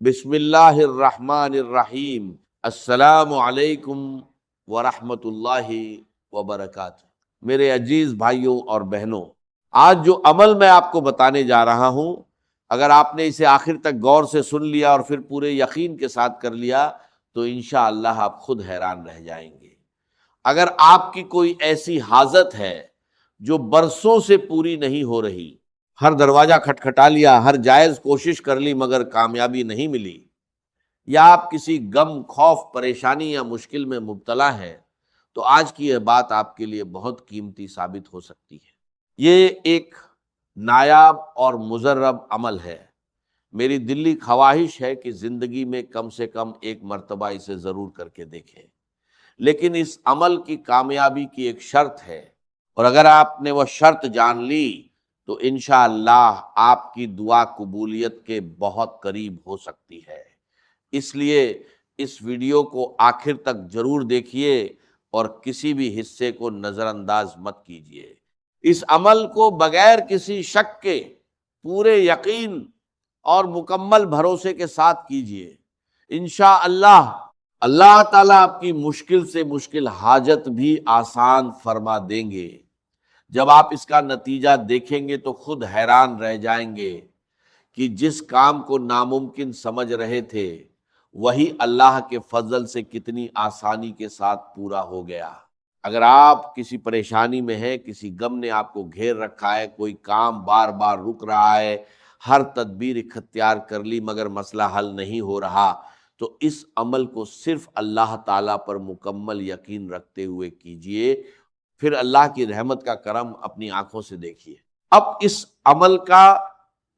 بسم اللہ الرحمن الرحیم۔ السلام علیکم ورحمۃ اللہ وبرکاتہ۔ میرے عزیز بھائیوں اور بہنوں، آج جو عمل میں آپ کو بتانے جا رہا ہوں، اگر آپ نے اسے آخر تک غور سے سن لیا اور پھر پورے یقین کے ساتھ کر لیا تو انشاءاللہ آپ خود حیران رہ جائیں گے۔ اگر آپ کی کوئی ایسی حاجت ہے جو برسوں سے پوری نہیں ہو رہی، ہر دروازہ کھٹکھٹا لیا، ہر جائز کوشش کر لی مگر کامیابی نہیں ملی، یا آپ کسی غم، خوف، پریشانی یا مشکل میں مبتلا ہیں، تو آج کی یہ بات آپ کے لیے بہت قیمتی ثابت ہو سکتی ہے۔ یہ ایک نایاب اور مجرب عمل ہے۔ میری دلی خواہش ہے کہ زندگی میں کم سے کم ایک مرتبہ اسے ضرور کر کے دیکھیں، لیکن اس عمل کی کامیابی کی ایک شرط ہے، اور اگر آپ نے وہ شرط جان لی تو انشاءاللہ آپ کی دعا قبولیت کے بہت قریب ہو سکتی ہے۔ اس لیے اس ویڈیو کو آخر تک ضرور دیکھیے اور کسی بھی حصے کو نظر انداز مت کیجیے۔ اس عمل کو بغیر کسی شک کے پورے یقین اور مکمل بھروسے کے ساتھ کیجیے۔ انشاءاللہ اللہ تعالیٰ آپ کی مشکل سے مشکل حاجت بھی آسان فرما دیں گے۔ جب آپ اس کا نتیجہ دیکھیں گے تو خود حیران رہ جائیں گے کہ جس کام کو ناممکن سمجھ رہے تھے وہی اللہ کے فضل سے کتنی آسانی کے ساتھ پورا ہو گیا۔ اگر آپ کسی پریشانی میں ہیں، کسی غم نے آپ کو گھیر رکھا ہے، کوئی کام بار بار رک رہا ہے، ہر تدبیر اختیار کر لی مگر مسئلہ حل نہیں ہو رہا، تو اس عمل کو صرف اللہ تعالیٰ پر مکمل یقین رکھتے ہوئے کیجئے، پھر اللہ کی رحمت کا کرم اپنی آنکھوں سے دیکھیے۔ اب اس عمل کا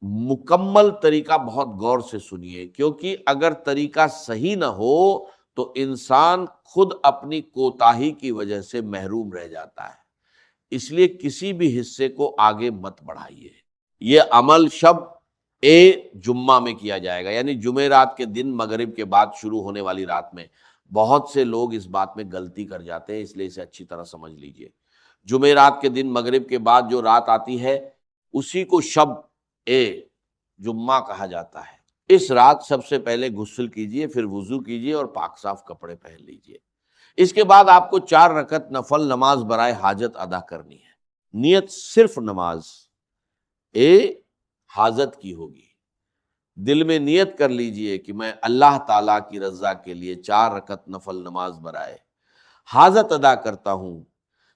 مکمل طریقہ بہت غور سے سنیے، کیونکہ اگر طریقہ صحیح نہ ہو تو انسان خود اپنی کوتاہی کی وجہ سے محروم رہ جاتا ہے۔ اس لیے کسی بھی حصے کو آگے مت بڑھائیے۔ یہ عمل شب جمعہ میں کیا جائے گا، یعنی جمعرات کے دن مغرب کے بعد شروع ہونے والی رات میں۔ بہت سے لوگ اس بات میں غلطی کر جاتے ہیں، اس لیے اسے اچھی طرح سمجھ لیجئے۔ جمعرات کے دن مغرب کے بعد جو رات آتی ہے اسی کو شب جمعہ کہا جاتا ہے۔ اس رات سب سے پہلے غسل کیجئے، پھر وضو کیجئے اور پاک صاف کپڑے پہن لیجئے۔ اس کے بعد آپ کو 4 رکعت نفل نماز برائے حاجت ادا کرنی ہے۔ نیت صرف نماز حاجت کی ہوگی۔ دل میں نیت کر لیجئے کہ میں اللہ تعالیٰ کی رضا کے لیے 4 رکعت نفل نماز برائے حاجت ادا کرتا ہوں۔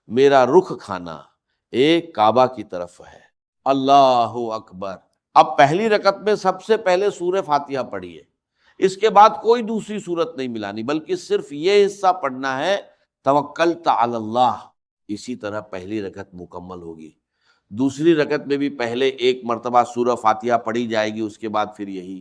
میرا رخ کھانا کعبہ کی طرف ہے۔ اللہ اکبر۔ اب پہلی رکعت میں سب سے پہلے سورہ فاتحہ پڑھیے، اس کے بعد کوئی دوسری سورت نہیں ملانی، بلکہ صرف یہ حصہ پڑھنا ہے، توکلت علی اللہ۔ اسی طرح پہلی رکعت مکمل ہوگی۔ دوسری رکعت میں بھی پہلے ایک مرتبہ سورہ فاتحہ پڑھی جائے گی، اس کے بعد پھر یہی۔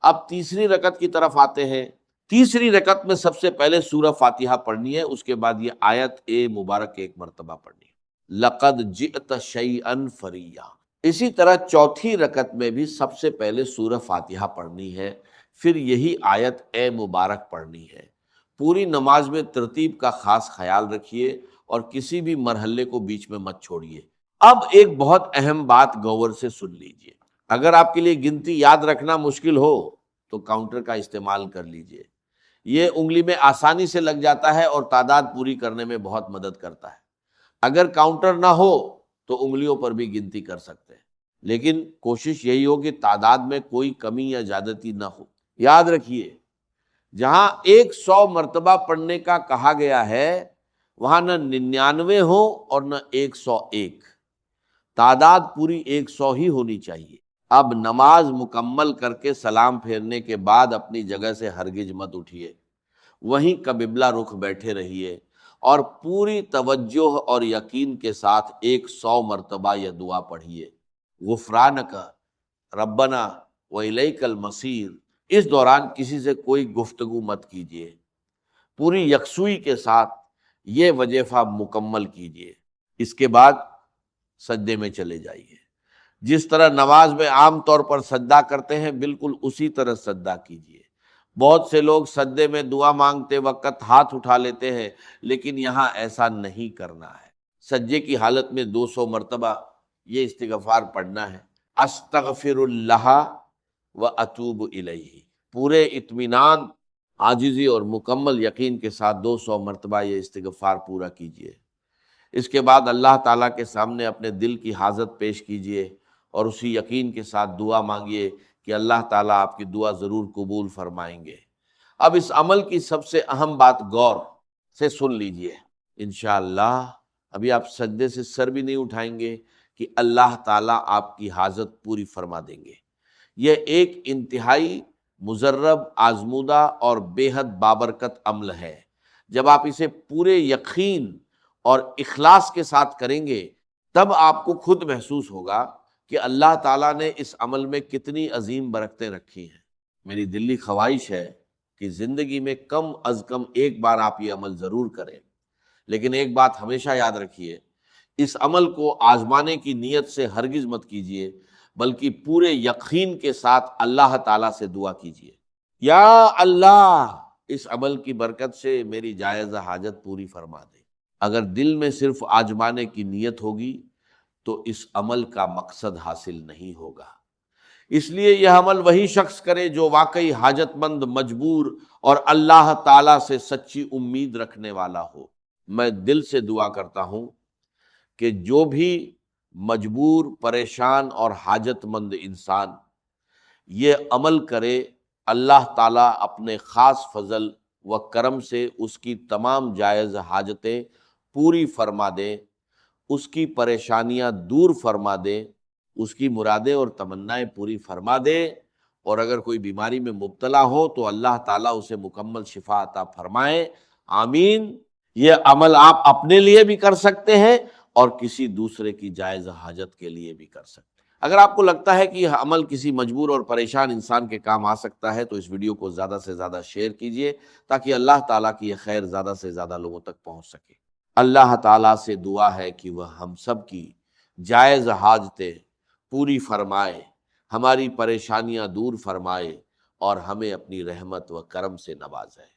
اب تیسری رکعت کی طرف آتے ہیں۔ تیسری رکعت میں سب سے پہلے سورہ فاتحہ پڑھنی ہے، اس کے بعد یہ آیت مبارک ایک مرتبہ پڑھنی ہے، لقد جئت شیئا فریا۔ اسی طرح چوتھی رکعت میں بھی سب سے پہلے سورہ فاتحہ پڑھنی ہے، پھر یہی آیت مبارک پڑھنی ہے۔ پوری نماز میں ترتیب کا خاص خیال رکھیے اور کسی بھی مرحلے کو بیچ میں مت چھوڑیے۔ اب ایک بہت اہم بات غور سے سن لیجئے۔ اگر آپ کے لیے گنتی یاد رکھنا مشکل ہو تو کاؤنٹر کا استعمال کر لیجئے۔ یہ انگلی میں آسانی سے لگ جاتا ہے اور تعداد پوری کرنے میں بہت مدد کرتا ہے۔ اگر کاؤنٹر نہ ہو تو انگلیوں پر بھی گنتی کر سکتے ہیں، لیکن کوشش یہی ہو کہ تعداد میں کوئی کمی یا زیادتی نہ ہو۔ یاد رکھیے، جہاں 100 مرتبہ پڑھنے کا کہا گیا ہے وہاں نہ 99 ہو اور نہ 101، تعداد پوری 100 ہی ہونی چاہیے۔ اب نماز مکمل کر کے سلام پھیرنے کے بعد اپنی جگہ سے ہرگز مت اٹھیے، وہیں قبلہ رخ بیٹھے رہیے اور پوری توجہ اور یقین کے ساتھ 100 مرتبہ یہ دعا پڑھیے، غفرانک ربنا وإلیک المصیر۔ اس دوران کسی سے کوئی گفتگو مت کیجیے، پوری یکسوئی کے ساتھ یہ وظیفہ مکمل کیجیے۔ اس کے بعد سجدے میں چلے جائیے۔ جس طرح نماز میں عام طور پر سجدہ کرتے ہیں بالکل اسی طرح سجدہ کیجیے۔ بہت سے لوگ سجدے میں دعا مانگتے وقت ہاتھ اٹھا لیتے ہیں، لیکن یہاں ایسا نہیں کرنا ہے۔ سجدے کی حالت میں 200 مرتبہ یہ استغفار پڑھنا ہے، استغفر اللہ واتوب الیہ۔ پورے اطمینان، عاجزی اور مکمل یقین کے ساتھ 200 مرتبہ یہ استغفار پورا کیجئے۔ اس کے بعد اللہ تعالیٰ کے سامنے اپنے دل کی حاجت پیش کیجئے اور اسی یقین کے ساتھ دعا مانگیے کہ اللہ تعالیٰ آپ کی دعا ضرور قبول فرمائیں گے۔ اب اس عمل کی سب سے اہم بات غور سے سن لیجئے۔ انشاءاللہ ابھی آپ سجدے سے سر بھی نہیں اٹھائیں گے کہ اللہ تعالیٰ آپ کی حاجت پوری فرما دیں گے۔ یہ ایک انتہائی مجرب، آزمودہ اور بے حد بابرکت عمل ہے۔ جب آپ اسے پورے یقین اور اخلاص کے ساتھ کریں گے تب آپ کو خود محسوس ہوگا کہ اللہ تعالیٰ نے اس عمل میں کتنی عظیم برکتیں رکھی ہیں۔ میری دلی خواہش ہے کہ زندگی میں کم از کم ایک بار آپ یہ عمل ضرور کریں، لیکن ایک بات ہمیشہ یاد رکھیے، اس عمل کو آزمانے کی نیت سے ہرگز مت کیجیے، بلکہ پورے یقین کے ساتھ اللہ تعالیٰ سے دعا کیجیے، یا اللہ اس عمل کی برکت سے میری جائز حاجت پوری فرما دے۔ اگر دل میں صرف آزمانے کی نیت ہوگی تو اس عمل کا مقصد حاصل نہیں ہوگا۔ اس لیے یہ عمل وہی شخص کرے جو واقعی حاجت مند، مجبور اور اللہ تعالیٰ سے سچی امید رکھنے والا ہو۔ میں دل سے دعا کرتا ہوں کہ جو بھی مجبور، پریشان اور حاجت مند انسان یہ عمل کرے، اللہ تعالیٰ اپنے خاص فضل و کرم سے اس کی تمام جائز حاجتیں پوری فرما دے، اس کی پریشانیاں دور فرما دے، اس کی مرادیں اور تمنائیں پوری فرما دے، اور اگر کوئی بیماری میں مبتلا ہو تو اللہ تعالیٰ اسے مکمل شفا عطا فرمائے، آمین۔ یہ عمل آپ اپنے لیے بھی کر سکتے ہیں اور کسی دوسرے کی جائز حاجت کے لیے بھی کر سکتے ہیں۔ اگر آپ کو لگتا ہے کہ یہ عمل کسی مجبور اور پریشان انسان کے کام آ سکتا ہے تو اس ویڈیو کو زیادہ سے زیادہ شیئر کیجیے تاکہ اللہ تعالیٰ کی یہ خیر زیادہ سے زیادہ لوگوں تک پہنچ سکے۔ اللہ تعالیٰ سے دعا ہے کہ وہ ہم سب کی جائز حاجتیں پوری فرمائے، ہماری پریشانیاں دور فرمائے اور ہمیں اپنی رحمت و کرم سے نوازے۔